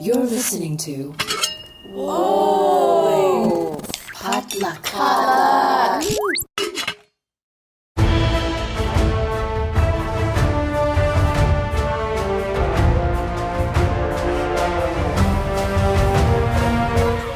You're listening to Whoa! Potluck.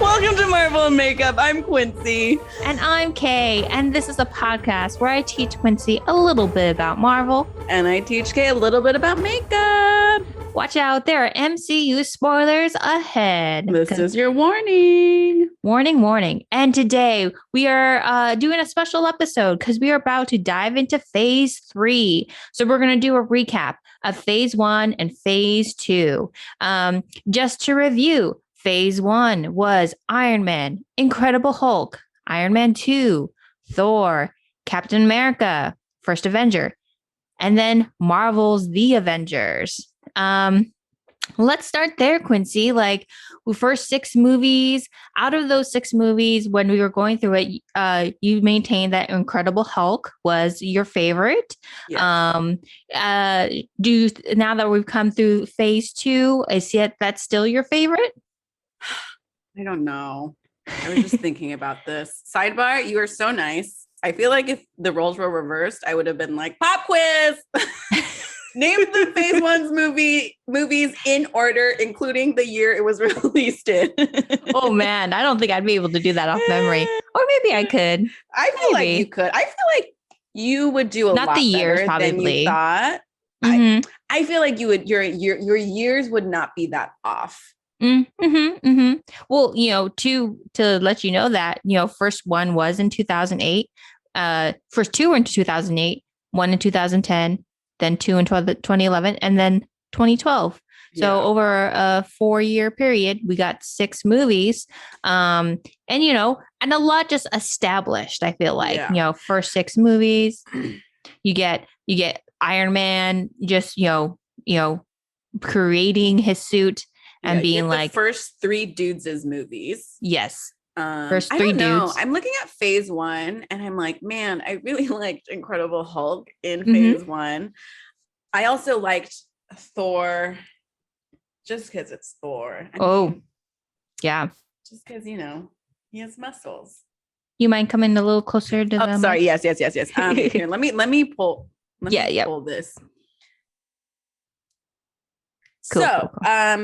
Welcome to Marvel and Makeup. I'm Quincy. And I'm Kay, and this is a podcast where I teach Quincy a little bit about Marvel. And I teach Kay a little bit about makeup. Watch out, there are MCU spoilers ahead. This is your warning. Warning. And today we are doing a special episode because we are about to dive into Phase 3. So we're going to do a recap of Phase 1 and Phase 2. Just to review, Phase 1 was Iron Man, Incredible Hulk, Iron Man 2, Thor, Captain America, First Avenger, and then Marvel's The Avengers. Let's start there, Quincy. Like, the first 6 movies, out of those 6 movies, when we were going through it, you maintained that Incredible Hulk was your favorite. Yes. Now that we've come through Phase 2, is that still your favorite? I don't know. I was just thinking about this. Sidebar, you are so nice. I feel like if the roles were reversed, I would have been like, pop quiz. Name the Phase 1's movies in order, including the year it was released in. Oh man, I don't think I'd be able to do that off memory. Or maybe I could. I feel like you could. I feel like you would do a lot the years, better probably. than you thought. Mm-hmm. I feel like you would. Your years would not be that off. Well, to let you know that, first one was in 2008. First 2 were in 2008, 1 in 2010. Then 2 in 2011, and then 2012. So over a 4-year period, we got 6 movies. And a lot just established, I feel like, first 6 movies, you get Iron Man just, creating his suit and being like, the first 3 dudes' movies. Yes. First 3 I don't know. dudes. I'm looking at Phase 1 and I'm like, man, I really liked Incredible Hulk in Phase 1. I also liked Thor just because it's Thor. Yeah. Just because, he has muscles. You mind coming a little closer to them? Sorry. Yes. Here, let me pull. Pull this. Cool, So, cool. I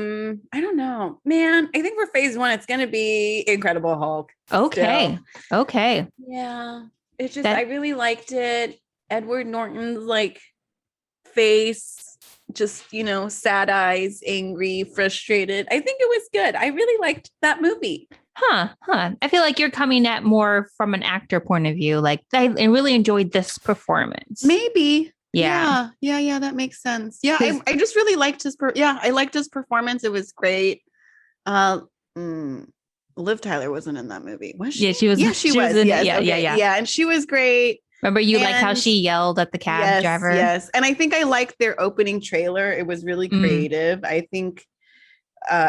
don't know, man. I think for Phase 1, it's going to be Incredible Hulk. Okay. Still. Okay. Yeah. It's just, I really liked it. Edward Norton's face, just, sad eyes, angry, frustrated. I think it was good. I really liked that movie. Huh. I feel like you're coming at more from an actor point of view. Like, I really enjoyed this performance. Maybe. Yeah. Yeah, that makes sense. Yeah, I just really liked his I liked his performance. It was great. Liv Tyler wasn't in that movie, was she? Yeah, she was. Yeah, she was. Yes, yeah. Yeah, and she was great. Remember you like how she yelled at the cab driver? Yes, and I think I liked their opening trailer. It was really creative. I think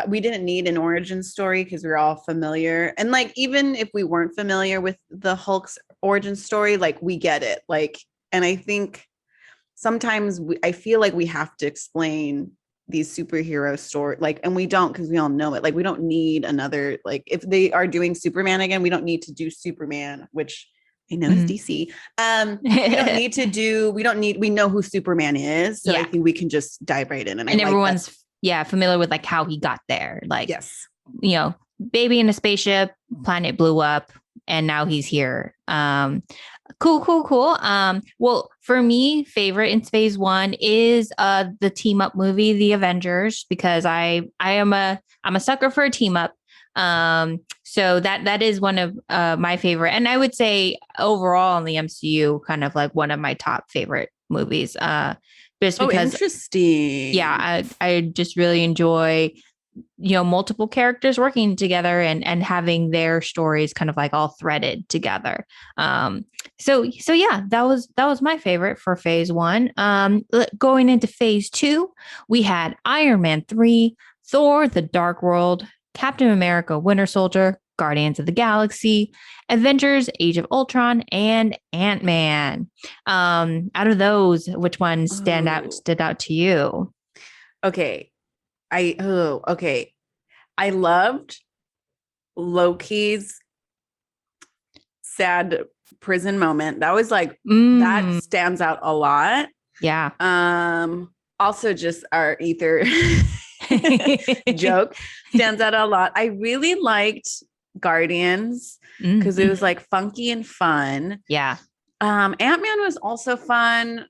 we didn't need an origin story because we were all familiar. And even if we weren't familiar with the Hulk's origin story, we get it. And I think sometimes I feel like we have to explain these superhero stories, and we don't, because we all know it. We don't need another, if they are doing Superman again, we don't need to do Superman, which I know is DC. We know who Superman is. So I think we can just dive right in. And everyone's familiar with how he got there. Yes. Baby in a spaceship, planet blew up, and now he's here. Cool. Well, for me, favorite in Phase 1 is the team up movie, The Avengers, because I'm a sucker for a team up. So that is one of my favorite, and I would say overall in the MCU, kind of one of my top favorite movies. Just because, interesting. Yeah, I just really enjoy multiple characters working together and having their stories kind of all threaded together. So yeah, that was my favorite for Phase 1. Going into Phase 2, we had Iron Man 3, Thor: The Dark World, Captain America: Winter Soldier, Guardians of the Galaxy, Avengers: Age of Ultron, and Ant-Man. Out of those, which one stood out to you? Okay. Okay. I loved Loki's sad prison moment. That was like that stands out a lot. Yeah. Also just our ether joke stands out a lot. I really liked Guardians because it was like funky and fun. Yeah. Ant-Man was also fun,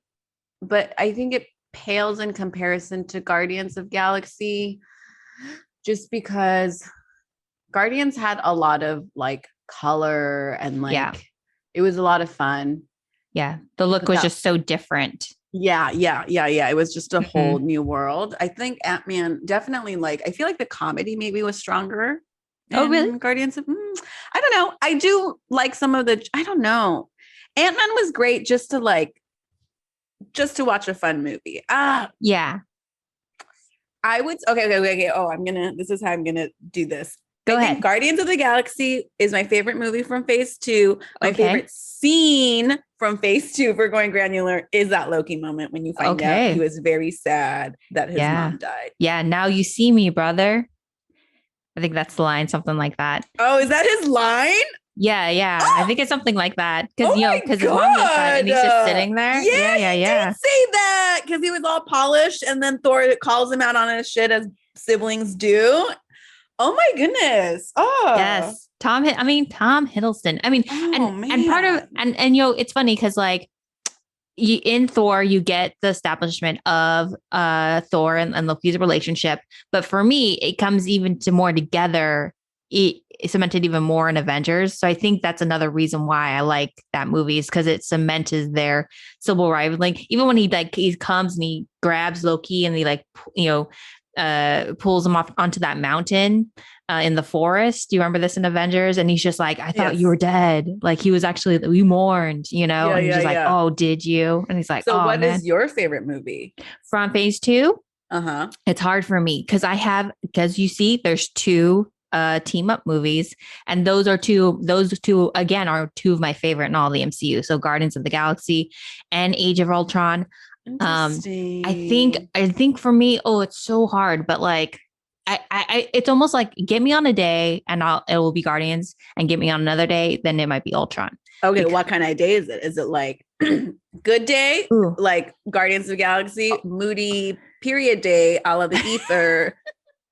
but I think it pales in comparison to Guardians of Galaxy just because Guardians had a lot of like color and like it was a lot of fun. Yeah. The look was just so different. Yeah. It was just a whole new world. I think Ant-Man definitely like, I feel like the comedy maybe was stronger. Oh, really? Guardians of, I don't know. I do like some of the, I don't know. Ant-Man was great just to watch a fun movie. Yeah. I would, okay. Oh, this is how I'm going to do this. Go I ahead. think Guardians of the Galaxy is my favorite movie from phase 2. My favorite scene from phase 2 for going granular is that Loki moment when you find out he was very sad that his mom died. Yeah. Now you see me, brother. I think that's the line, something like that. Oh, is that his line? Yeah. I think it's something like that. Because, because his mom just died and he's just sitting there. Yeah. He did say that because he was all polished and then Thor calls him out on his shit as siblings do. Oh my goodness. Oh yes. Tom Hiddleston. I mean, and part of, and it's funny because like in Thor, you get the establishment of Thor and Loki's relationship. But for me, it comes even to more together. It cemented even more in Avengers. So I think that's another reason why I like that movie is because it cements their civil rivalry. Even when he comes and he grabs Loki and he pulls him off onto that mountain in the forest. Do you remember this in Avengers? And he's just like, I thought you were dead. Like he was actually, we mourned, and he's just like, oh, did you? And he's like, so what is your favorite movie from phase 2? It's hard for me because you see there's 2 team up movies and those two again are 2 of my favorite in all the MCU. So Guardians of the Galaxy and Age of Ultron. I think for me, it's so hard, but like I it's almost like get me on a day and it will be Guardians, and get me on another day, then it might be Ultron. Okay, what kind of day is it? Is it like good day, like Guardians of the Galaxy, moody period day, a la the ether?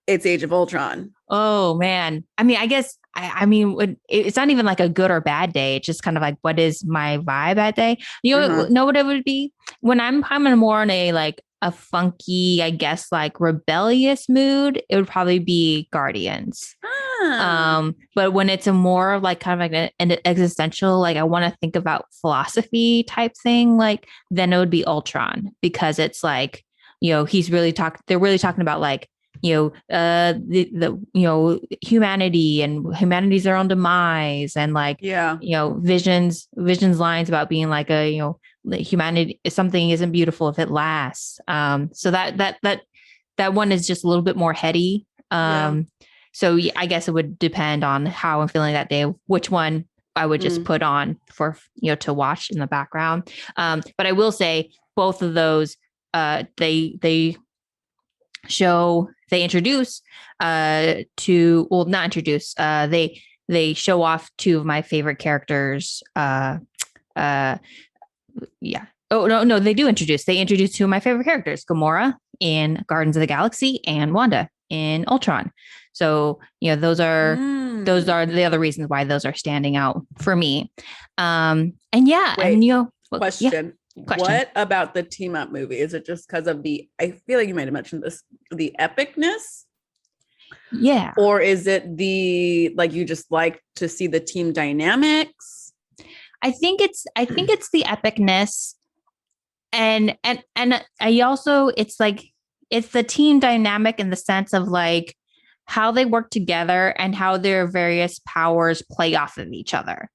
It's Age of Ultron. Oh man, I mean, I guess it's not even like a good or bad day. It's just kind of like, what is my vibe that day? Know what it would be when I'm more in a like a funky, I guess, like rebellious mood. It would probably be Guardians. But when it's a more like kind of like an existential, like I want to think about philosophy type thing, like then it would be Ultron, because it's like, he's really they're really talking about like, the humanity and humanity's their own demise, and like, visions lines about being like humanity, something isn't beautiful if it lasts. So that one is just a little bit more heady. So I guess it would depend on how I'm feeling that day, which one I would just put on for, to watch in the background. But I will say both of those, they introduce they show off 2 of my favorite characters. They introduce 2 of my favorite characters, Gamora in Guardians of the Galaxy and Wanda in Ultron. So, those are the other reasons why those are standing out for me. Question. What about the team up movie? Is it just because of I feel like you might have mentioned this, the epicness? Yeah. Or is it you just like to see the team dynamics? I think it's the epicness. And I also, it's like, it's the team dynamic in the sense of like how they work together and how their various powers play off of each other.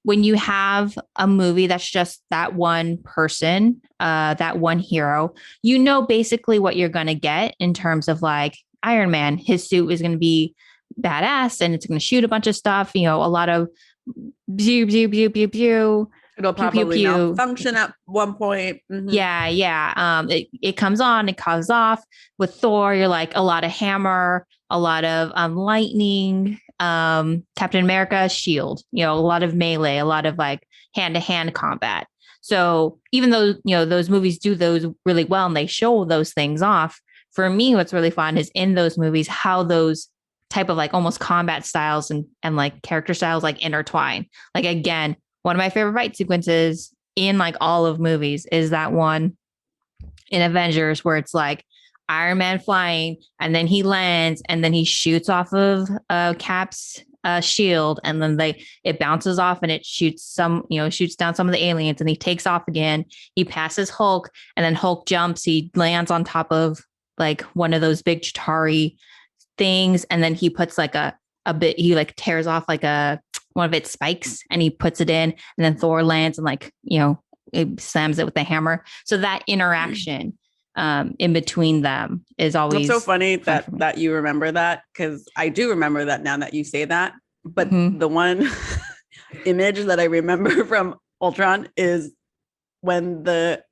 When you have a movie that's just that one person, that one hero, basically what you're going to get in terms of like Iron Man. His suit is going to be badass and it's going to shoot a bunch of stuff, a lot of pew, pew, pew, pew, pew. It'll probably malfunction at one point. Mm-hmm. Yeah. It comes on, it comes off. With Thor, you're like a lot of hammer, a lot of lightning, Captain America, shield, a lot of melee, a lot of like hand-to-hand combat. So even though, those movies do those really well and they show those things off, for me, what's really fun is in those movies, how those type of like almost combat styles and like character styles like intertwine. Like, again, one of my favorite fight sequences in like all of movies is that one in Avengers where it's like Iron Man flying and then he lands and then he shoots off of Cap's shield, and then it bounces off and it shoots down some of the aliens, and he takes off again. He passes Hulk, and then Hulk jumps. He lands on top of like one of those big Chitauri things, and then he puts like a bit. He like tears off like one of its spikes, and he puts it in, and then Thor lands and like it slams it with the hammer. So that interaction in between them is always so funny that you remember that, because I do remember that now that you say that. But the one image that I remember from Ultron is when the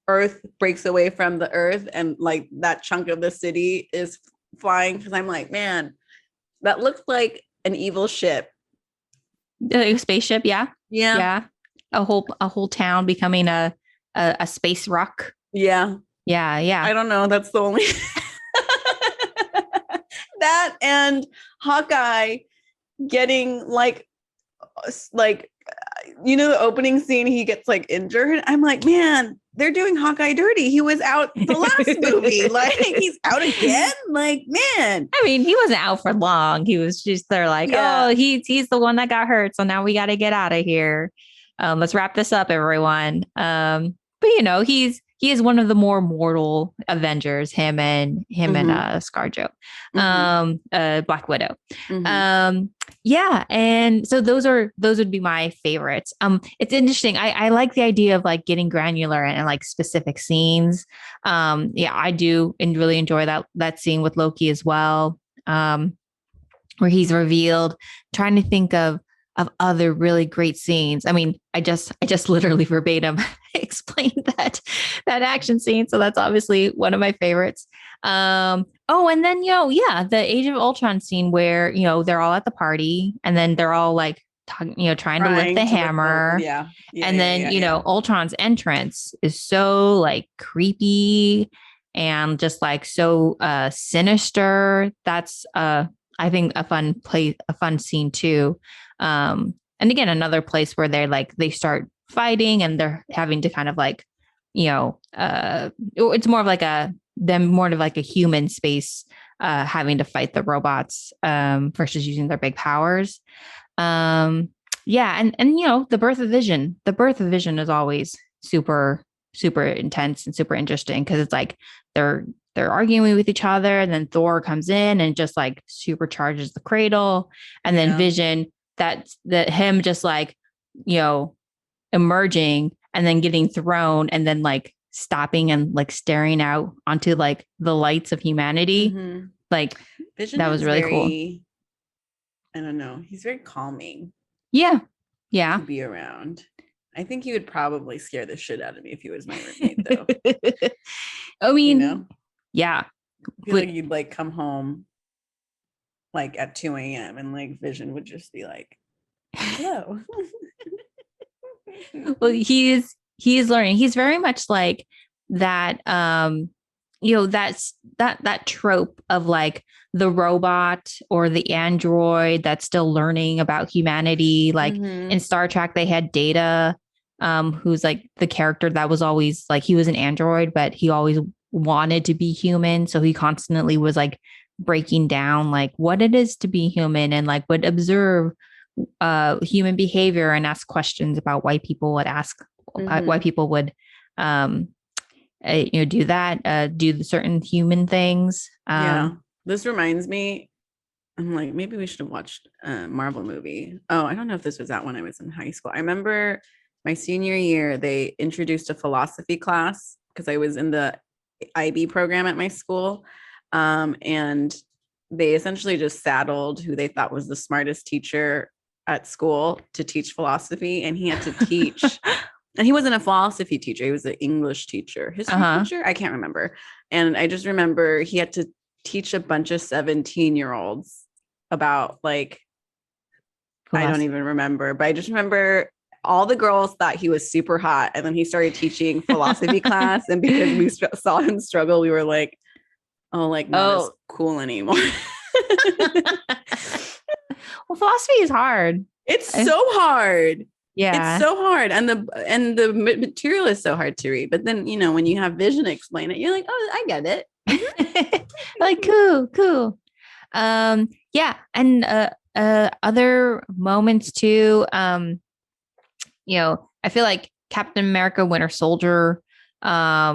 Earth breaks away from the Earth and like that chunk of the city is flying, because I'm like, man, that looks like an evil ship. A spaceship, yeah. A whole town becoming a space rock. Yeah. I don't know. That's the only that, and Hawkeye getting like the opening scene, he gets like injured. I'm like, man, they're doing Hawkeye dirty. He was out the last movie. Like, he's out again. Like, man. I mean, he wasn't out for long. He was just there like, oh, he's the one that got hurt. So now we got to get out of here. Let's wrap this up, everyone. But he is one of the more mortal Avengers, him and ScarJo, Black Widow. And so those would be my favorites. It's interesting. I like the idea of like getting granular and like specific scenes. I do and really enjoy that scene with Loki as well, where he's revealed. Trying to think of other really great scenes. I mean, I just literally verbatim explained that action scene. So that's obviously one of my favorites. And then, the Age of Ultron scene where, they're all at the party and then they're all like talking, trying to lift the hammer. And then, Ultron's entrance is so like creepy and just like so sinister. That's I think a fun scene too. And again, another place where they start fighting and they're having to kind of like, it's more of like a human space, having to fight the robots, versus using their big powers. And the birth of Vision. The birth of Vision is always super, super intense and super interesting, because it's like they're arguing with each other, and then Thor comes in and just like supercharges the cradle, and then Vision, that him just like, emerging and then getting thrown and then like stopping and like staring out onto like the lights of humanity. Like, Vision, that was really cool. I don't know. He's very calming. Yeah. To be around. I think he would probably scare the shit out of me if he was my roommate, though. I mean, yeah. I feel like you'd like come home like at 2 a.m. and like Vision would just be like, hello. Well, he is learning. He's very much like that, that's that trope of like the robot or the android that's still learning about humanity. Like in Star Trek, they had Data, who's like the character that was always like, he was an android, but he always wanted to be human. So he constantly was like breaking down like what it is to be human, and like would observe human behavior and ask questions about why people would why people would do that, do the certain human things. This reminds me, I'm like, maybe we should have watched a Marvel movie. I don't know if this was that when I was in high school. I remember my senior year they introduced a philosophy class, because I was in the IB program at my school, and they essentially just saddled who they thought was the smartest teacher at school to teach philosophy, and he had to teach. And he wasn't a philosophy teacher; he was an English teacher, history teacher. I can't remember. And I just remember he had to teach a bunch of 17-year-olds about like, I don't even remember, but I just remember all the girls thought he was super hot. And then he started teaching philosophy class. And because we saw him struggle, we were like, oh, like not as cool anymore. Well, philosophy is hard. It's so hard. Yeah. It's so hard. And the material is so hard to read. But then, you know, when you have Vision explain it, you're like, oh, I get it. Like, cool. Yeah. And other moments too. You know, I feel like Captain America, Winter Soldier, had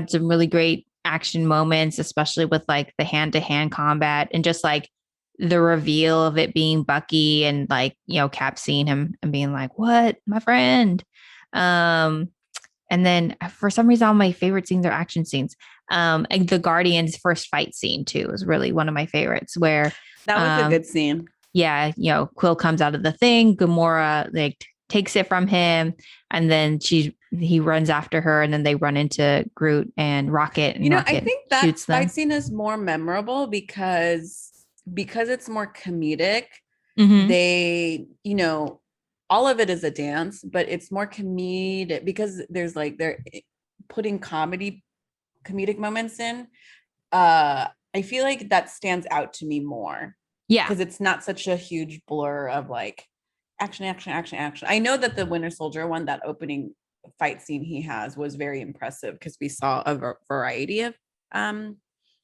some really great action moments, especially with like the hand-to-hand combat and just like the reveal of it being Bucky and like, you know, Cap seeing him and being like, what, my friend? And then for some reason, all my favorite scenes are action scenes. And the Guardians first fight scene too was really one of my favorites where that was a good scene. Yeah. You know, Quill comes out of the thing. Gamora like takes it from him. And then he runs after her and then they run into Groot and Rocket. And you know, Rocket I think that shoots them. fight scene is more memorable because it's more comedic. Mhm. They, you know, all of it is a dance, but it's more comedic because there's like they're putting comedic moments in. I feel like that stands out to me more. Yeah. Because it's not such a huge blur of like action. I know that the Winter Soldier one, that opening fight scene he has was very impressive because we saw a variety of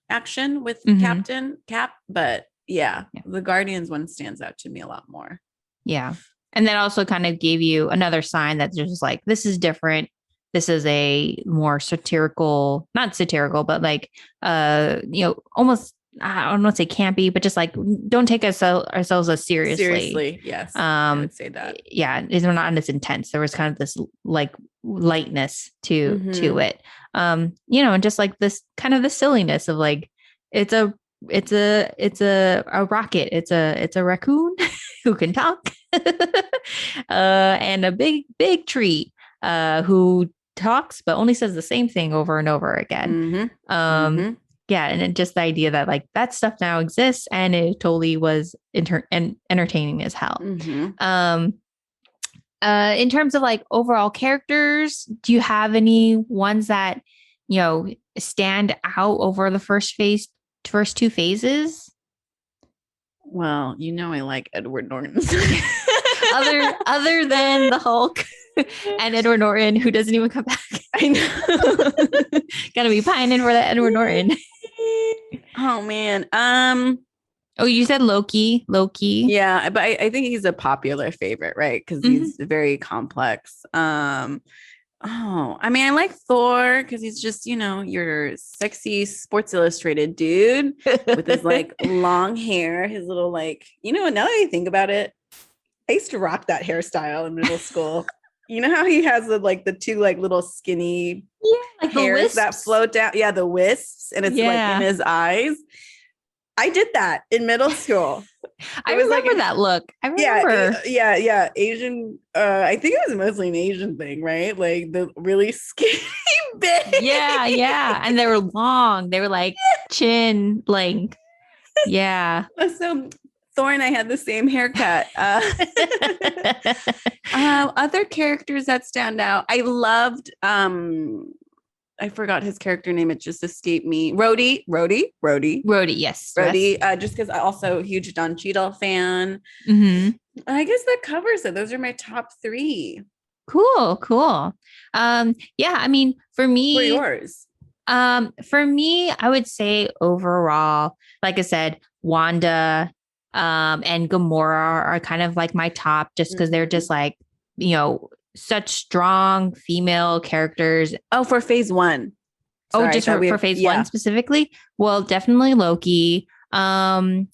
action with Captain Cap, but yeah, the Guardians one stands out to me a lot more. Yeah. And that also kind of gave you another sign that just like, this is different. This is a more satirical, not satirical, but like, you know, almost, I don't want to say campy, but just like, don't take ourselves as seriously. Seriously, yes. I would say that. Yeah. We're not as intense. There was kind of this like lightness to it. You know, and just like this kind of the silliness of like, it's a rocket. It's a raccoon who can talk, and a big tree, who talks, but only says the same thing over and over again. Yeah. And it just the idea that like that stuff now exists and it totally was entertaining as hell. In terms of like overall characters, do you have any ones that, you know, stand out over the first two phases? Well, you know, I like Edward Norton's other than the Hulk and Edward Norton, who doesn't even come back. I know. Gotta be pining for that Edward Norton. Oh man. Oh, you said Loki. Yeah, but I think he's a popular favorite, right? Because he's very complex. I mean, I like Thor because he's just, you know, your sexy Sports Illustrated dude with his like long hair, his little like, you know, now that I think about it, I used to rock that hairstyle in middle school. You know how he has the two like little skinny like hairs that float down? Yeah, the wisps, and it's like in his eyes. I did that in middle school. I remember that look. I remember. Yeah. Asian. I think it was mostly an Asian thing, right? Like the really skinny bit. Yeah. And they were long. They were like chin length. Yeah. So Thor and I had the same haircut. Other characters that stand out. I loved. I forgot his character name. It just escaped me. Rhodey. Yes. Just because I also a huge Don Cheadle fan. I guess that covers it. Those are my top 3. Cool. Yeah. I mean, for me, for yours. For me, I would say overall, like I said, Wanda, and Gamora are kind of like my top, just because they're just like, you know, such strong female characters. Oh, for phase 1. Sorry, just for phase 1 specifically. Well, definitely Loki. And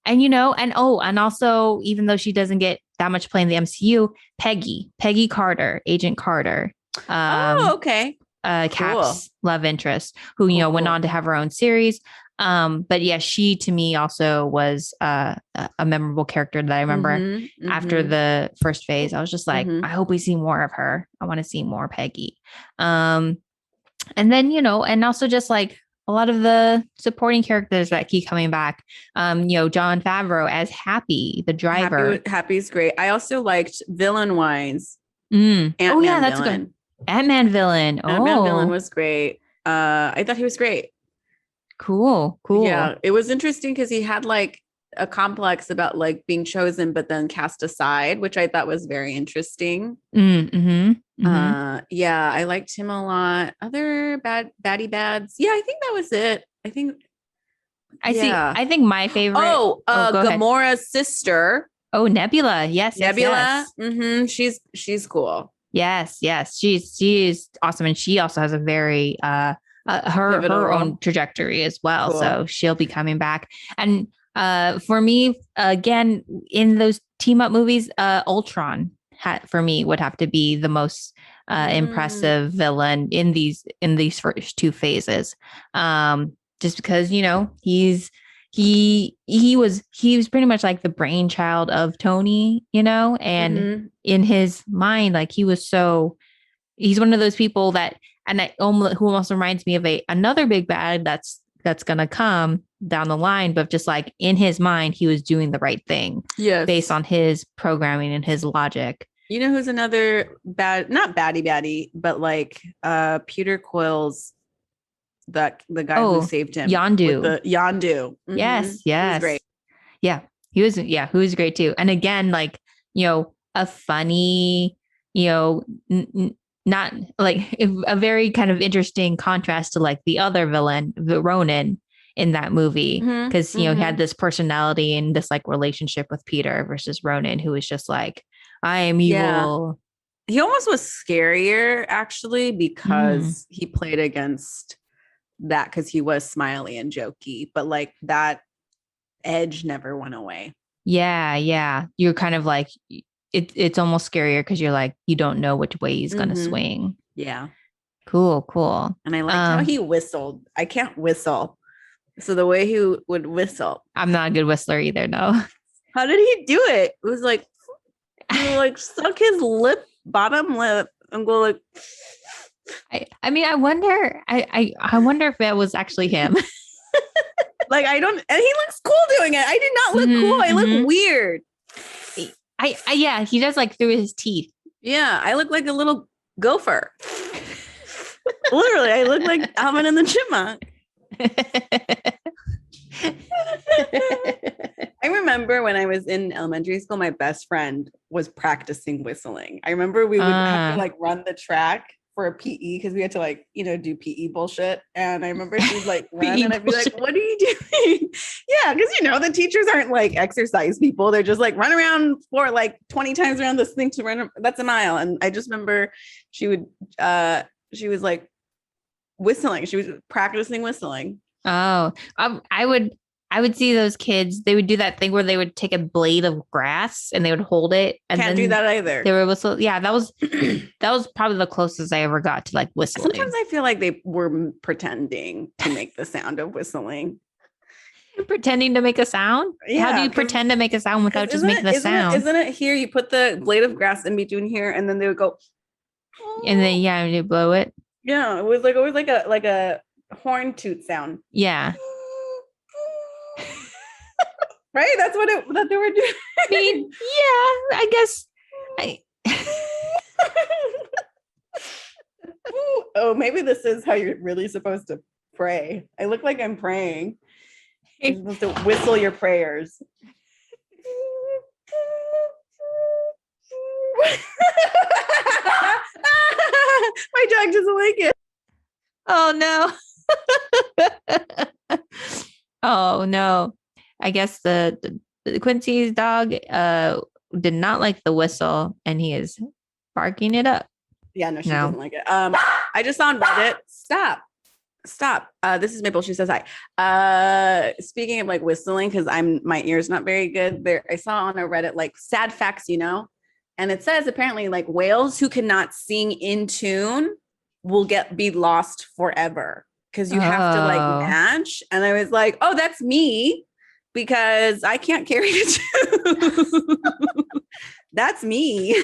you know, and also, even though she doesn't get that much play in the MCU, Peggy Carter, Agent Carter. Okay. Cap's love interest, who, you know, went on to have her own series. But yeah, she to me also was a memorable character that I remember after the first phase. I was just like, I hope we see more of her. I want to see more Peggy. And then, you know, and also just like the supporting characters that keep coming back. John Favreau as Happy, the driver. Happy's great. I also liked villain wise. Oh yeah, Ant-Man that's villain. good. Ant-Man villain. Ant-Man villain Oh, was great. I thought he was great. cool. Yeah, it was interesting because he had like a complex about like being chosen but then cast aside, which I thought was very interesting. Yeah, I liked him a lot. Other baddie bads. Yeah, I think that was it. I think I think my favorite. go Gamora's sister. Oh, Nebula. Yes, Nebula. yes. She's cool. Yes. She's awesome, and she also has a very her own trajectory as well. Cool. So she'll be coming back. And for me, again, in those team up movies, Ultron for me would have to be the most impressive villain in these first two phases. Just because he was pretty much like the brainchild of Tony, and in his mind, like he's one of those people that, and who almost reminds me of another big bad that's gonna come down the line, but just like in his mind, he was doing the right thing, based on his programming and his logic. You know who's another not baddie, but like Peter Quill's the guy who saved him. Yondu. Yondu. Mm-hmm. Yes. He was great. Yeah. He was great too. And again, like, a funny, not like a very kind of interesting contrast to like the other villain, Ronan, in that movie. Because, he had this personality and this like relationship with Peter versus Ronan, who was just like, I am evil. He almost was scarier actually because he played against that, because he was smiley and jokey, but like that edge never went away. Yeah. You're kind of like, it's almost scarier because you're like, you don't know which way he's going to swing. Yeah. Cool. And I liked how he whistled. I can't whistle. So the way he would whistle. I'm not a good whistler either, no. How did he do it? It was like, he would like suck his bottom lip and go like. I mean, I wonder if that was actually him. Like, and he looks cool doing it. I did not look cool. I look weird. Yeah, he does like through his teeth. Yeah, I look like a little gopher. Literally, I look like Alvin and the Chipmunk. I remember when I was in elementary school, my best friend was practicing whistling. I remember we would have to like run the track for a PE because we had to like, do PE bullshit. And I remember she'd like run and I'd be like, what are you doing? Yeah, because the teachers aren't like exercise people. They're just like run around for like 20 times around this thing to run. That's a mile. And I just remember she was like whistling. She was practicing whistling. Oh, I would see those kids. They would do that thing where they would take a blade of grass and they would hold it. And Can't do that either. They were whistle. Yeah, that was probably the closest I ever got to like whistling. Sometimes I feel like they were pretending to make the sound of whistling. Pretending to make a sound? Yeah, how do you pretend to make a sound without just making the sound? Isn't it here? You put the blade of grass in between here, and then they would go. And then you blow it. Yeah, it was like always like a horn toot sound. Yeah. Right? That's what they were doing. I mean, yeah, I guess. Oh, maybe this is how you're really supposed to pray. I look like I'm praying. You're supposed to whistle your prayers. My dog doesn't like it. Oh no. Oh no. I guess the Quincy's dog did not like the whistle and he is barking it up. Yeah, no, she doesn't like it. I just saw on Reddit. Stop. This is Maple. She says hi. Speaking of like whistling, because my ear's not very good. There, I saw on a Reddit like sad facts, and it says apparently like whales who cannot sing in tune will be lost forever because you have to like match. And I was like, oh, that's me. Because I can't carry a tune. That's me.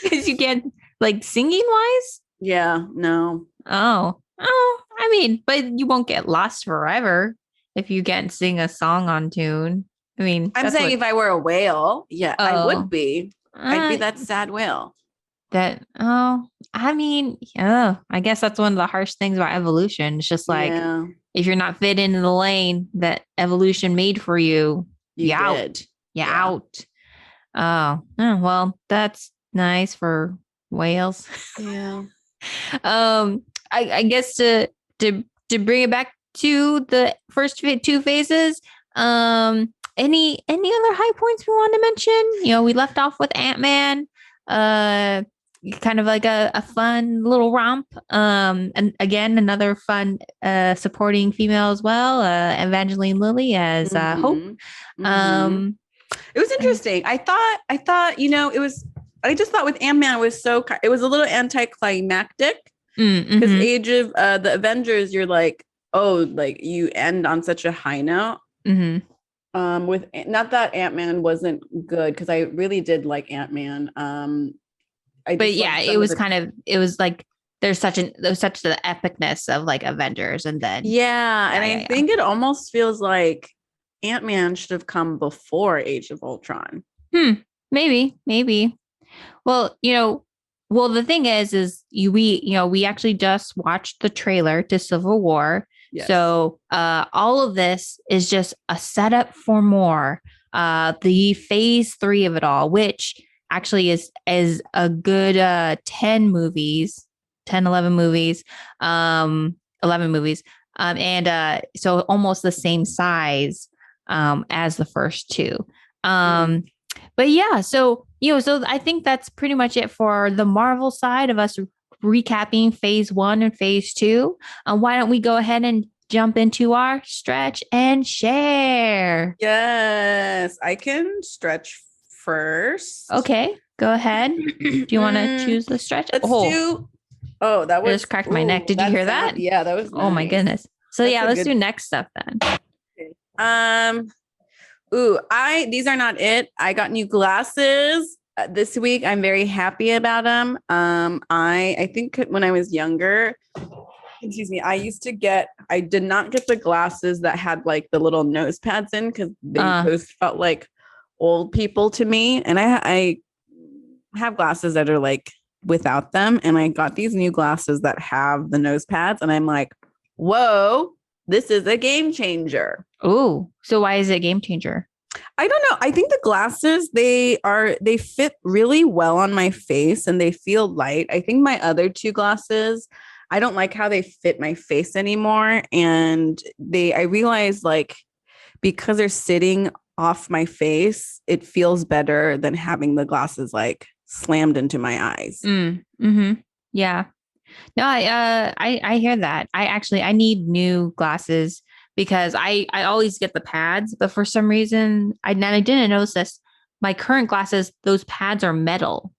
Because you can't, like, singing wise? Yeah, no. Oh, Oh, I mean, but you won't get lost forever if you can't sing a song on tune. I mean, I'm that's saying what. if I were a whale, yeah, I Oh, would be. I'd be that sad whale. that. Oh, I mean, yeah. I guess that's one of the harsh things about evolution. It's just like Yeah, if you're not fit into the lane that evolution made for you, you you're out. did. You're Yeah. out. Well, that's nice for whales. Yeah. I guess to bring it back to the first two phases. Any other high points we want to mention? You know, we left off with Ant-Man. Uh, kind of like a fun little romp. And again, another fun supporting female as well. Evangeline Lilly as Hope. It was interesting. I thought, I just thought with Ant-Man it was a little anticlimactic because Age of the Avengers, you're like, oh, like you end on such a high note. With not that Ant-Man wasn't good because I really did like Ant-Man. But yeah, it was like there's such the epicness of like Avengers, and then I think it almost feels like Ant-Man should have come before Age of Ultron. Maybe. Well, the thing is we actually just watched the trailer to Civil War. Yes. So all of this is just a setup for more. The phase 3 of it all, which actually is a good 11 movies. 11 movies. And so almost the same size as the first two. But yeah, so I think that's pretty much it for the Marvel side of us recapping phase 1 and phase 2. Why don't we go ahead and jump into our stretch and share? Yes, I can stretch first. Okay, go ahead. Do you want to choose the stretch? Let's do. Oh, that was. I just cracked my neck. Did you hear that? Yeah, that was. Nice. Oh my goodness. So that's let's do next stuff then. Okay. These are not it. I got new glasses this week. I'm very happy about them. I think when I was younger, I did not get the glasses that had like the little nose pads in because those felt like old people to me. And I have glasses that are like without them. And I got these new glasses that have the nose pads. And I'm like, whoa, this is a game changer. Oh, so why is it a game changer? I don't know. I think the glasses, they fit really well on my face and they feel light. I think my other two glasses, I don't like how they fit my face anymore. And I realized like, because they're sitting off my face, it feels better than having the glasses like slammed into my eyes. Yeah. No, I hear that. I need new glasses because I always get the pads, but for some reason I didn't notice this. My current glasses, those pads are metal.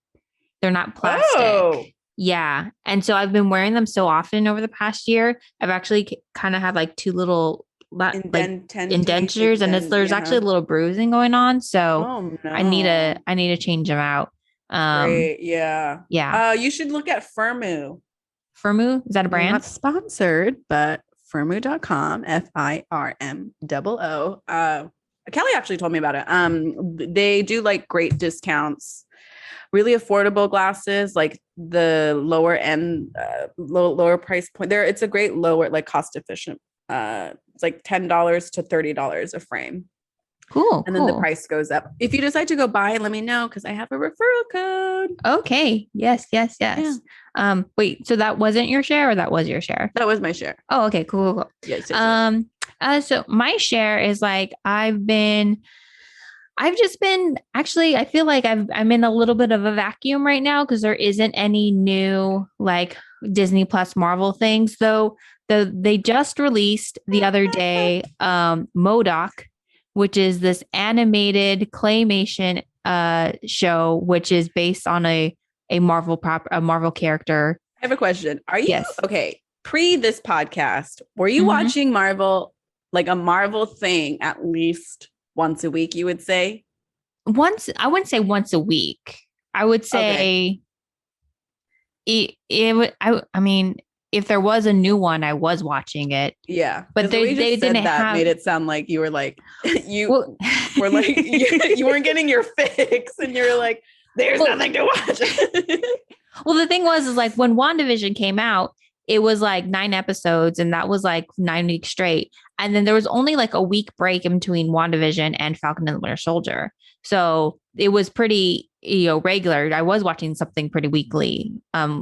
They're not plastic. Oh. Yeah. And so I've been wearing them so often over the past year. I've actually kind of had like two little indentures and there's actually a little bruising going on. So I need to change them out. Great. Yeah. Yeah. You should look at Firmoo. Firmoo? Is that a brand? Not sponsored, but firmoo.com, FIRMOO. Kelly actually told me about it. They do like great discounts, really affordable glasses, like the lower end, lower price point there. It's a great lower, like cost efficient. It's like $10 to $30 a frame. Cool. And then the price goes up. If you decide to go buy, let me know because I have a referral code. Okay. Yes. Yeah. Wait, so that wasn't your share or that was your share? That was my share. Oh, okay, cool. Yes. So my share is like I feel like I'm in a little bit of a vacuum right now because there isn't any new like Disney Plus Marvel things, though they just released the other day MODOK, which is this animated claymation show, which is based on a Marvel character. I have a question. Are you okay? Pre this podcast, were you Mm-hmm. watching Marvel, like a Marvel thing, at least once a week? You would say I wouldn't say once a week. I would say it would. I mean, if there was a new one, I was watching it. Yeah, But they didn't have. made it sound like you were like you Well, were like you weren't getting your fix, and you were like, "There's nothing to watch." Well, the thing was, is like when WandaVision came out, it was like 9 episodes, and that was like 9 weeks straight. And then there was only like a week break in between WandaVision and Falcon and the Winter Soldier. So it was pretty, regular. I was watching something pretty weekly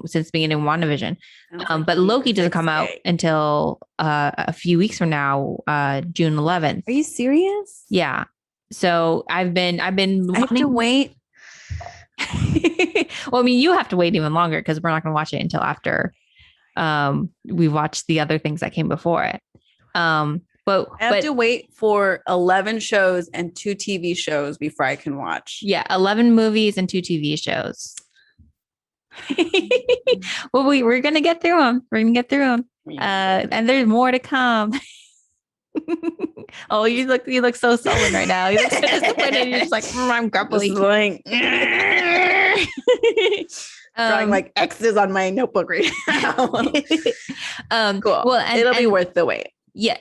since the beginning of WandaVision. But Loki doesn't come out until a few weeks from now, June 11th. Are you serious? Yeah. So I've been I have to wait. Well, I mean, you have to wait even longer because we're not going to watch it until after we watched the other things that came before it. But I have to wait for 11 shows and 2 TV shows before I can watch. Yeah, 11 movies and 2 TV shows. Well, we're going to get through them. We're going to get through them. And there's more to come. Oh, you look so sullen right now. You look so disappointed. You're just like, I'm grumpy. Drawing like X's on my notebook right now. Cool. Well, it'll be worth the wait. Yeah,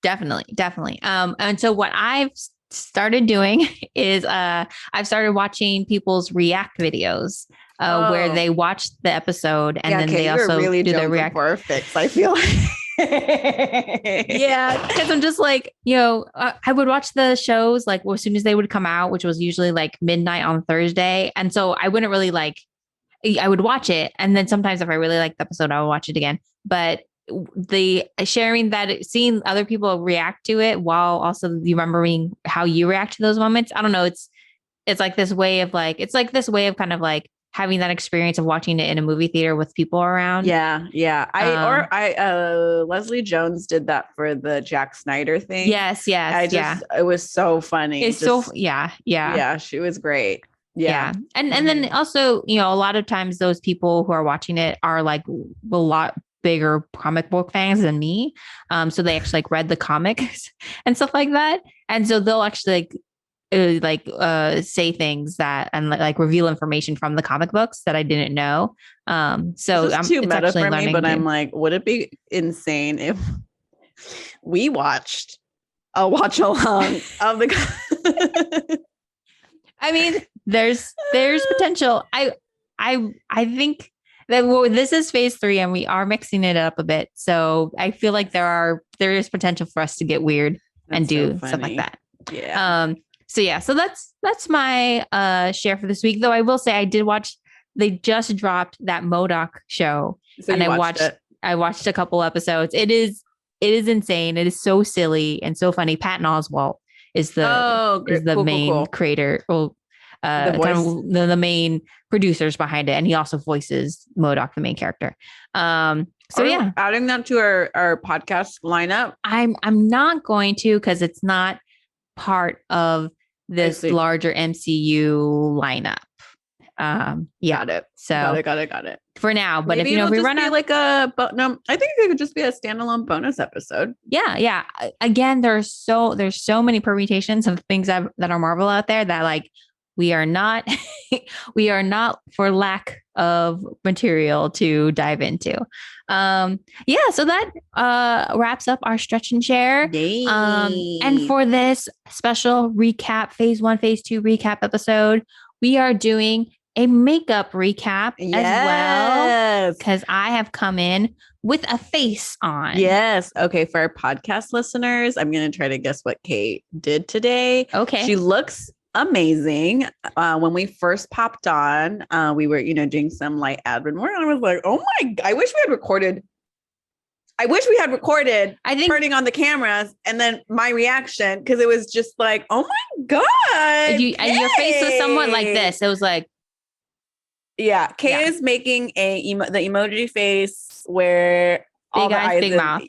definitely. And so what I've started doing is I've started watching people's react videos where they watch the episode and then they also really do their react for a fix. I feel like. Yeah, because I'm just like, I would watch the shows like as soon as they would come out, which was usually like midnight on Thursday. And so I wouldn't really I would watch it. And then sometimes if I really liked the episode, I would watch it again. But the sharing that, seeing other people react to it while also remembering how you react to those moments. I don't know. It's like this way of kind of like having that experience of watching it in a movie theater with people around. Yeah. Leslie Jones did that for the Jack Snyder thing. Yes. It was so funny. Yeah. She was great. Yeah. And then also, a lot of times those people who are watching it are like a lot bigger comic book fans than me. So they actually read the comics and stuff like that. And so they'll actually say things that and reveal information from the comic books that I didn't know. So it's too meta for me, but I'm like, would it be insane if we watched a watch along of the I mean, there's potential. I think that this is phase 3 and we are mixing it up a bit. So I feel like there is potential for us to get weird and do stuff like that. Yeah. So that's my share for this week. Though I will say I did watch. They just dropped that MODOK show, and I watched a couple episodes. It is insane. It is so silly and so funny. Patton Oswalt is the main creator. Well, the main producers behind it, and he also voices MODOK, the main character. Adding that to our podcast lineup. I'm not going to because it's not part of this larger MCU lineup. Got it. So got it. For now, but maybe if we run out, no, I think it could just be a standalone bonus episode. Yeah. Again, there's so many permutations of things that are Marvel out there that we are not for lack of material to dive into. So that wraps up our stretch and share. Yay. And for this special recap, phase 1, phase 2 recap episode, we are doing a makeup recap as well, because I have come in with a face on. Yes. Okay. For our podcast listeners, I'm going to try to guess what Kate did today. Okay. She looks amazing. When we first popped on, we were, doing some light admin work. And I was like, oh my God, I wish we had recorded. I think turning on the cameras and then my reaction, because it was just like, oh my God. And your face was somewhat like this. It was like, yeah. Kay is making the emoji face where all the eyes, big mouth.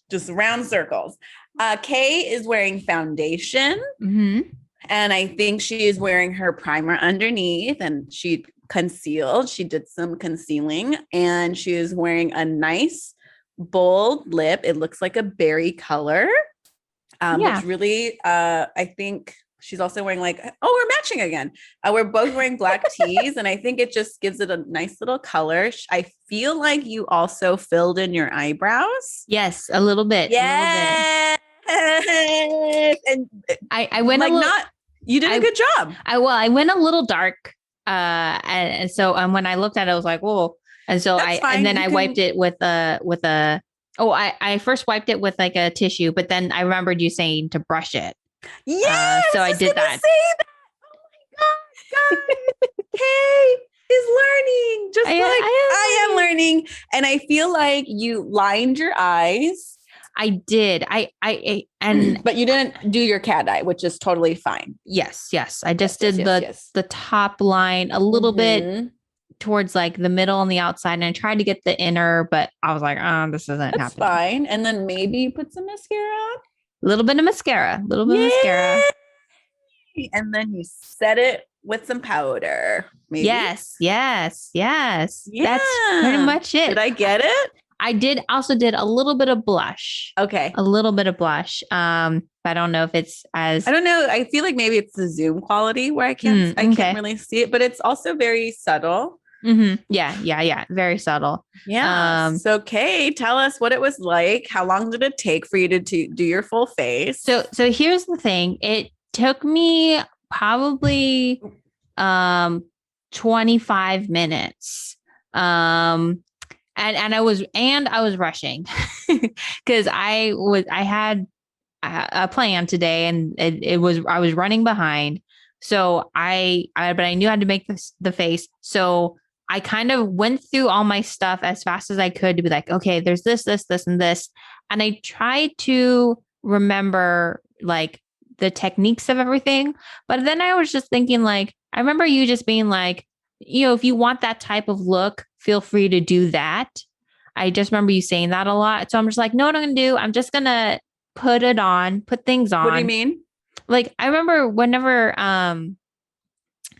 Just round circles. Kay is wearing foundation. Mm-hmm. And I think she is wearing her primer underneath, and she concealed. She did some concealing, and she is wearing a nice bold lip. It looks like a berry color. Which really, I think she's also wearing like, oh, we're matching again. We're both wearing black tees, and I think it just gives it a nice little color. I feel like you also filled in your eyebrows. Yes, a little bit. Yes. And I went like a little. you did a good job. I went a little dark. And so when I looked at it, I was like, whoa. And so That's fine. I wiped it with a. Oh, I first wiped it with like a tissue, but then I remembered you saying to brush it. Yeah. So I did that. Oh my God, guys. Kay is learning. Just I am learning. And I feel like you lined your eyes. I did. And but you didn't do your cat eye, which is totally fine. Yes. I just did the top line a little bit towards like the middle and the outside, and I tried to get the inner, but I was like, oh, this isn't happening. That's fine. And then maybe you put some mascara on. A little bit of mascara. And then you set it with some powder. Maybe. Yes. Yeah. That's pretty much it. Did I get it? I did a little bit of blush. Okay. A little bit of blush. But I don't know if it's as, I don't know. I feel like maybe it's the zoom quality where I can't really see it, but it's also very subtle. Mm-hmm. Yeah. Very subtle. Yeah. So Kay, tell us what it was like. How long did it take for you to do your full face? So here's the thing. It took me probably 25 minutes. And I was rushing because I had a plan today, and I was running behind. So but I knew I had to make the face. So I kind of went through all my stuff as fast as I could to be like, okay, there's this, and this. And I tried to remember like the techniques of everything. But then I was just thinking, like, I remember you just being like, if you want that type of look, feel free to do that. I just remember you saying that a lot. So I'm just like, no, what I'm going to do, I'm just going to put things on. What do you mean? Like, I remember whenever,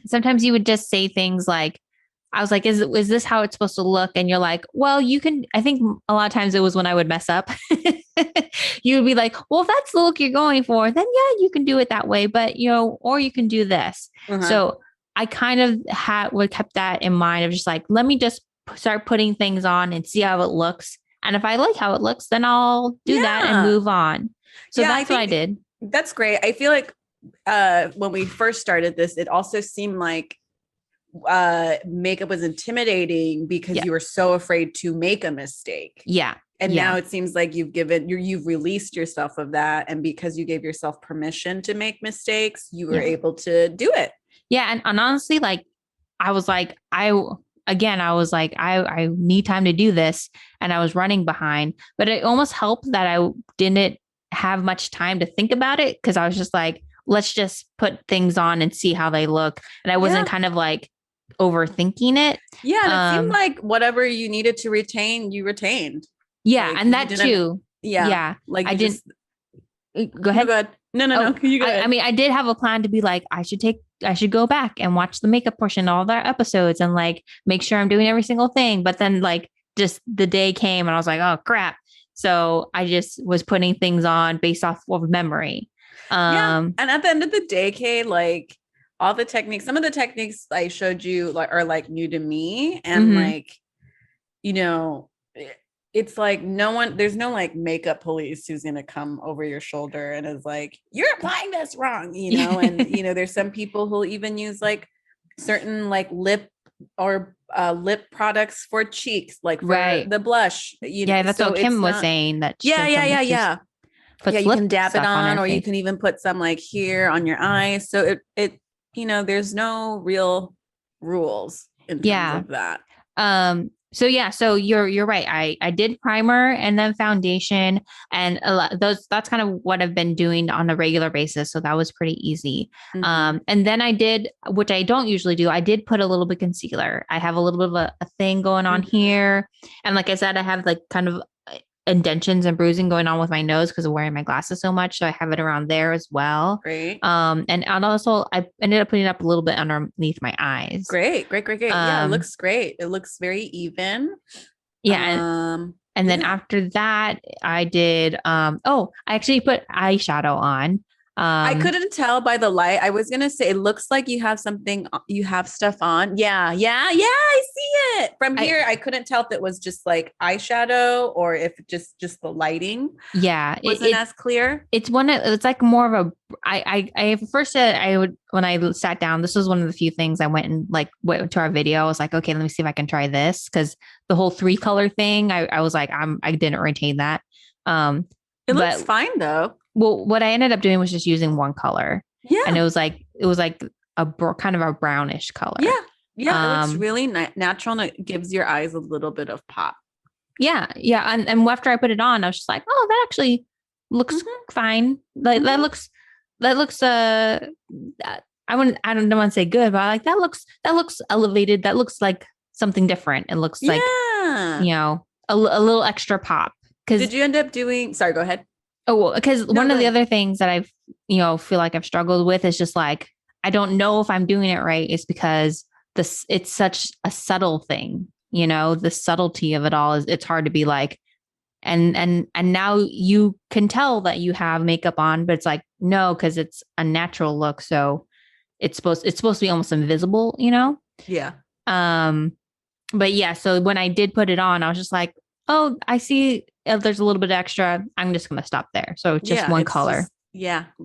sometimes you would just say things like, I was like, is this how it's supposed to look? And you're like, well, you can, I think a lot of times it was when I would mess up. You would be like, well, if that's the look you're going for, then yeah, you can do it that way. But, or you can do this. So I kind of kept that in mind of just like, let me just start putting things on and see how it looks. And if I like how it looks, then I'll do that and move on. So that's what I did. That's great. I feel like when we first started this, it also seemed like makeup was intimidating because you were so afraid to make a mistake. Yeah. And now it seems like you've released yourself of that. And because you gave yourself permission to make mistakes, you were able to do it. Yeah. And honestly, like, I was like, I need time to do this. And I was running behind, but it almost helped that I didn't have much time to think about it. Cause I was just like, let's just put things on and see how they look. And I wasn't kind of like overthinking it. Yeah. And it seemed like whatever you needed to retain, you retained. Yeah. Like, and that too. Yeah. Yeah. Like I didn't go ahead. No, go ahead. No. You go ahead. I mean, I did have a plan to be like, I should go back and watch the makeup portion of all their episodes and like make sure I'm doing every single thing. But then like just the day came and I was like, oh crap. So I just was putting things on based off of memory. And at the end of the day, Kay, like all the techniques, some of the techniques I showed you are like new to me. And like, it's like there's no like makeup police who's going to come over your shoulder and is like, you're applying this wrong, and, there's some people who'll even use like certain like lip lip products for cheeks, like for the blush. That's what Kim was saying. That Yeah. You can dab it on, or you can even put some like here on your eyes. So it there's no real rules in terms of that. So you're right. I did primer and then foundation, and that's kind of what I've been doing on a regular basis. So that was pretty easy. And then I did, which I don't usually do, I did put a little bit of concealer. I have a little bit of a thing going on here. And like I said, I have like kind of indentions and bruising going on with my nose because of wearing my glasses so much. So I have it around there as well. Great. And also I ended up putting it up a little bit underneath my eyes. Great. Yeah, it looks great. It looks very even. Yeah. And then after that, I did, I actually put eyeshadow on. I couldn't tell by the light. I was gonna say it looks like you have stuff on. Yeah, I see it. From here, I couldn't tell if it was just like eyeshadow or if just the lighting wasn't as clear. It's like more of a I first said I would when I sat down, this was one of the few things I went and like went to our video. I was like, okay, let me see if I can try this. Cause the whole 3-color thing, I was like, I didn't retain that. It looks fine though. Well, what I ended up doing was just using one color. Yeah. And it was like a kind of a brownish color. Yeah. Yeah. It looks really natural and it gives your eyes a little bit of pop. Yeah. Yeah. And after I put it on, I was just like, oh, that actually looks fine. Like that looks I don't want to say good, but like that looks elevated. That looks like something different. It looks like, you know, a little extra pop. Did you end up doing, sorry, go ahead. Oh, well, because one of the other things that I've, feel like I've struggled with is just like, I don't know if I'm doing it right. It's because it's such a subtle thing, the subtlety of it all it's hard to be like, and now you can tell that you have makeup on, but it's like, no, because it's a natural look. So it's supposed to be almost invisible, Yeah. But yeah, so when I did put it on, I was just like, oh, I see there's a little bit extra. I'm just going to stop there. So just one color.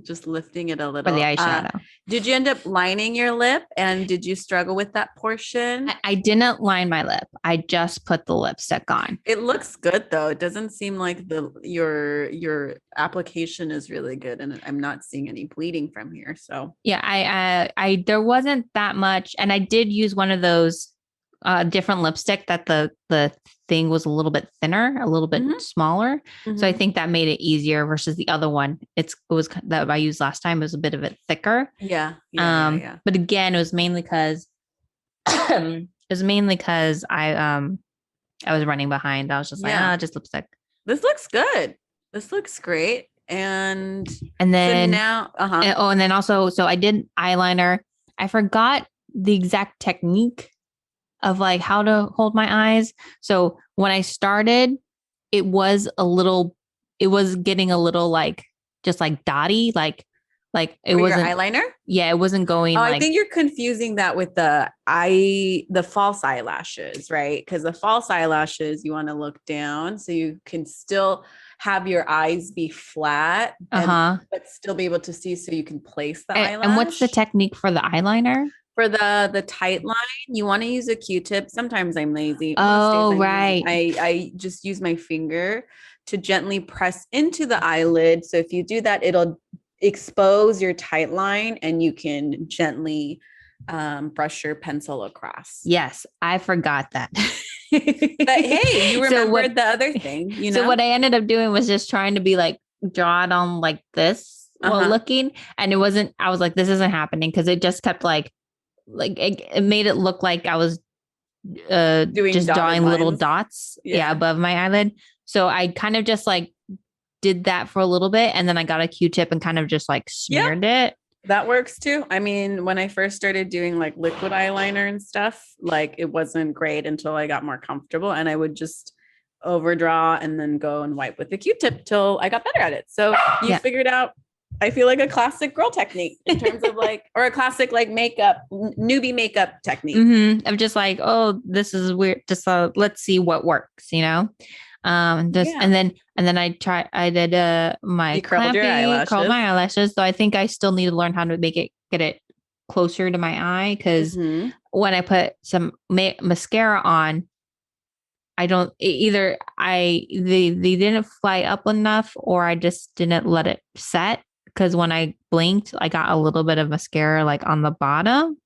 Just lifting it a little. For the eyeshadow. Did you end up lining your lip and did you struggle with that portion? I didn't line my lip. I just put the lipstick on. It looks good though. It doesn't seem like your application is really good and I'm not seeing any bleeding from here. So yeah, I there wasn't that much. And I did use one of those different lipstick that the thing was a little bit thinner, a little bit smaller. So I think that made it easier versus the other one. It was that I used last time. It was a bit of it thicker. Yeah. But again, it was mainly because I was running behind. I was just like, just lipstick. This looks good. This looks great. And then so now, and then also, so I did eyeliner. I forgot the exact technique of like how to hold my eyes. So when I started, it was getting a little like, just like dotty, like it wasn't eyeliner. Yeah. It wasn't going. I think you're confusing that with the false eyelashes, right? Because the false eyelashes, you want to look down so you can still have your eyes be flat, but still be able to see so you can place the eyelash. And what's the technique for the eyeliner? For the tight line, you want to use a Q-tip. Sometimes I'm lazy. Oh, right. I just use my finger to gently press into the eyelid. So if you do that, it'll expose your tight line and you can gently brush your pencil across. Yes, I forgot that. But hey, you remembered the other thing, So what I ended up doing was just trying to be like, draw it on like this while looking. And it wasn't, I was like, this isn't happening because it just kept like it made it look like I was just drawing little dots above my eyelid. So I kind of just like did that for a little bit and then I got a Q-tip and kind of just like smeared it. That works too. I mean, when I first started doing like liquid eyeliner and stuff, like it wasn't great until I got more comfortable and I would just overdraw and then go and wipe with the Q-tip till I got better at it. So you figured out, I feel like a classic girl technique in terms of like, or a classic like newbie makeup technique. I'm just like, oh, this is weird. Just let's see what works, and then I did my curled my eyelashes. So I think I still need to learn how to get it closer to my eye. Cause when I put some mascara on, they didn't fly up enough or I just didn't let it set. Cause when I blinked, I got a little bit of mascara like on the bottom.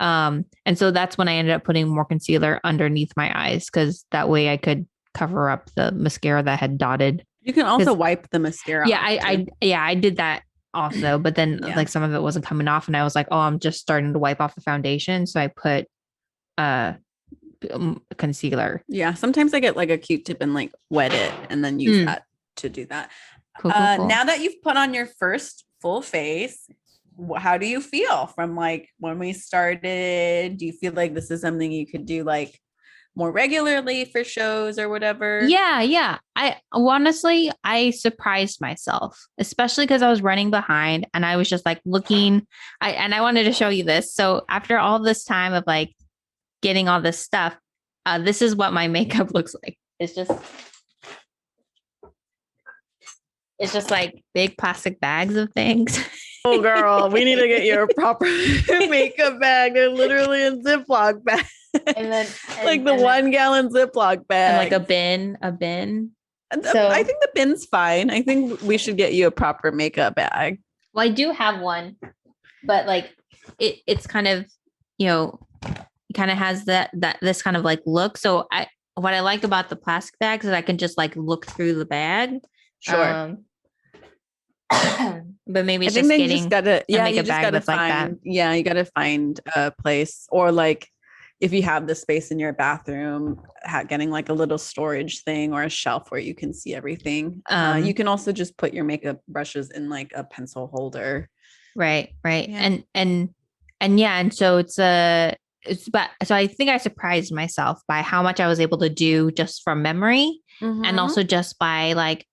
And so that's when I ended up putting more concealer underneath my eyes. Cause that way I could cover up the mascara that had dotted. You can also wipe the mascara. Yeah. I did that also, but then like some of it wasn't coming off and I was like, oh, I'm just starting to wipe off the foundation. So I put, concealer. Yeah. Sometimes I get like a Q-tip and like wet it and then use that to do that. Cool. Now that you've put on your first full face, how do you feel from like when we started? Do you feel like this is something you could do like more regularly for shows or whatever? Yeah. I honestly, I surprised myself, especially because I was running behind and I was just like looking. I wanted to show you this. So after all this time of like getting all this stuff, this is what my makeup looks like. It's just like big plastic bags of things. Oh, girl, we need to get you a proper makeup bag. They're literally in Ziploc bags. And then Like the 1 gallon Ziploc bag. and like a bin. So I think the bin's fine. I think we should get you a proper makeup bag. well, I do have one, but like it's kind of, it kind of has this kind of like look. So what I like about the plastic bags is I can just like look through the bag. Sure. But maybe I it's think just they getting just gotta, you just gotta gotta find, find, you gotta find a place, or like if you have the space in your bathroom, getting like a little storage thing or a shelf where you can see everything. You can also just put your makeup brushes in like a pencil holder. right. Yeah. And so but so I think I surprised myself by how much I was able to do just from memory, and also just by like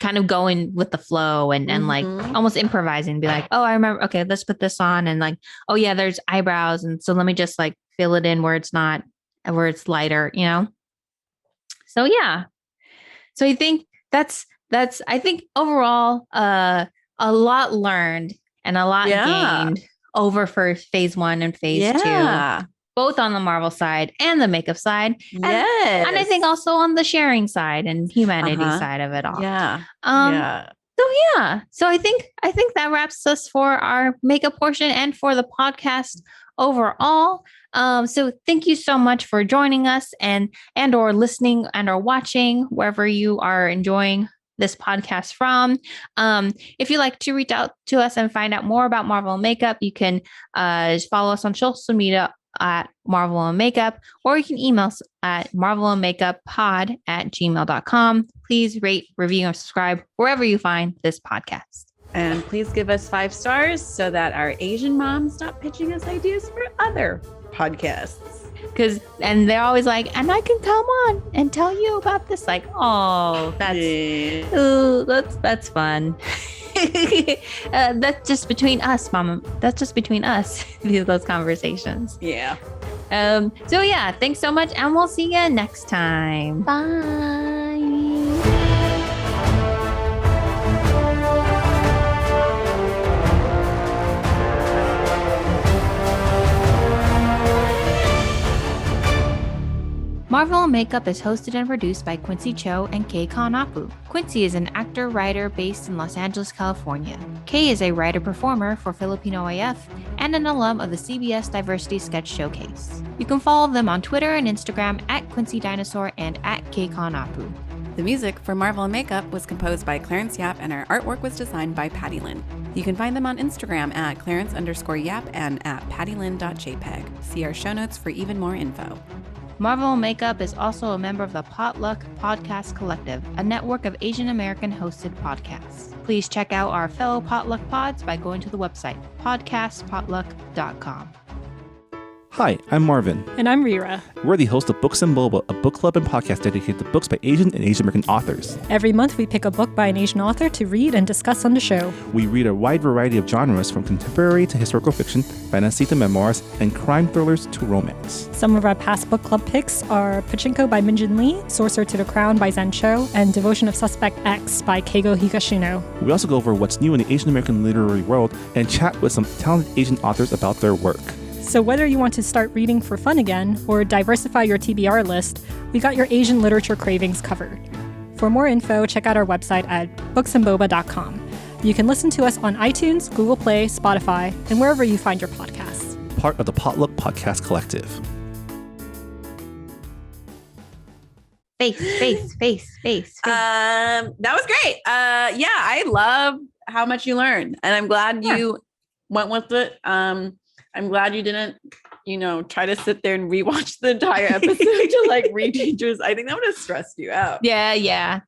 kind of going with the flow and like almost improvising, be like, oh, I remember. Okay, let's put this on. And like, oh yeah, there's eyebrows. And so let me just like fill it in where it's not, where it's lighter, So yeah. So I think I think overall, a lot learned and a lot gained over for phase 1 and phase 2. Both on the Marvel side and the makeup side. And I think also on the sharing side and humanity side of it all. So I think that wraps us for our makeup portion and for the podcast overall. So thank you so much for joining us and or listening and or watching wherever you are enjoying this podcast from. If you'd like to reach out to us and find out more about Marvel and Makeup, you can follow us on social media at Marvel and Makeup, or you can email us at marvelandmakeuppod@gmail.com. Please rate, review, and subscribe wherever you find this podcast. And please give us 5 stars so that our Asian moms stop pitching us ideas for other podcasts. And they're always like, and I can come on and tell you about this. Like, oh, that's fun. That's just between us, Mama. That's just between us. Those conversations. Yeah. So yeah, thanks so much, and we'll see you next time. Bye. Marvel and Makeup is hosted and produced by Quincy Cho and Kay Kanapu. Quincy is an actor, writer based in Los Angeles, California. Kay is a writer-performer for Filipino AF and an alum of the CBS Diversity Sketch Showcase. You can follow them on Twitter and Instagram at Quincy Dinosaur and at Kay Kanapu. The music for Marvel and Makeup was composed by Clarence Yap, and our artwork was designed by Patty Lin. You can find them on Instagram at Clarence_Yap and at pattylin.jpg. See our show notes for even more info. Marvel and Makeup is also a member of the Potluck Podcast Collective, a network of Asian American hosted podcasts. Please check out our fellow Potluck pods by going to the website podcastpotluck.com. Hi, I'm Marvin. And I'm Rira. We're the host of Books and Boba, a book club and podcast dedicated to books by Asian and Asian American authors. Every month we pick a book by an Asian author to read and discuss on the show. We read a wide variety of genres, from contemporary to historical fiction, fantasy to memoirs, and crime thrillers to romance. Some of our past book club picks are Pachinko by Minjin Lee, Sorcerer to the Crown by Zan Cho, and Devotion of Suspect X by Keigo Higashino. We also go over what's new in the Asian American literary world and chat with some talented Asian authors about their work. So whether you want to start reading for fun again or diversify your TBR list, we got your Asian literature cravings covered. For more info, check out our website at booksandboba.com. You can listen to us on iTunes, Google Play, Spotify, and wherever you find your podcasts. Part of the Potluck Podcast Collective. Face. That was great. I love how much you learned, and I'm glad you went with it. I'm glad you didn't, try to sit there and rewatch the entire episode to like read teachers. I think that would have stressed you out. Yeah.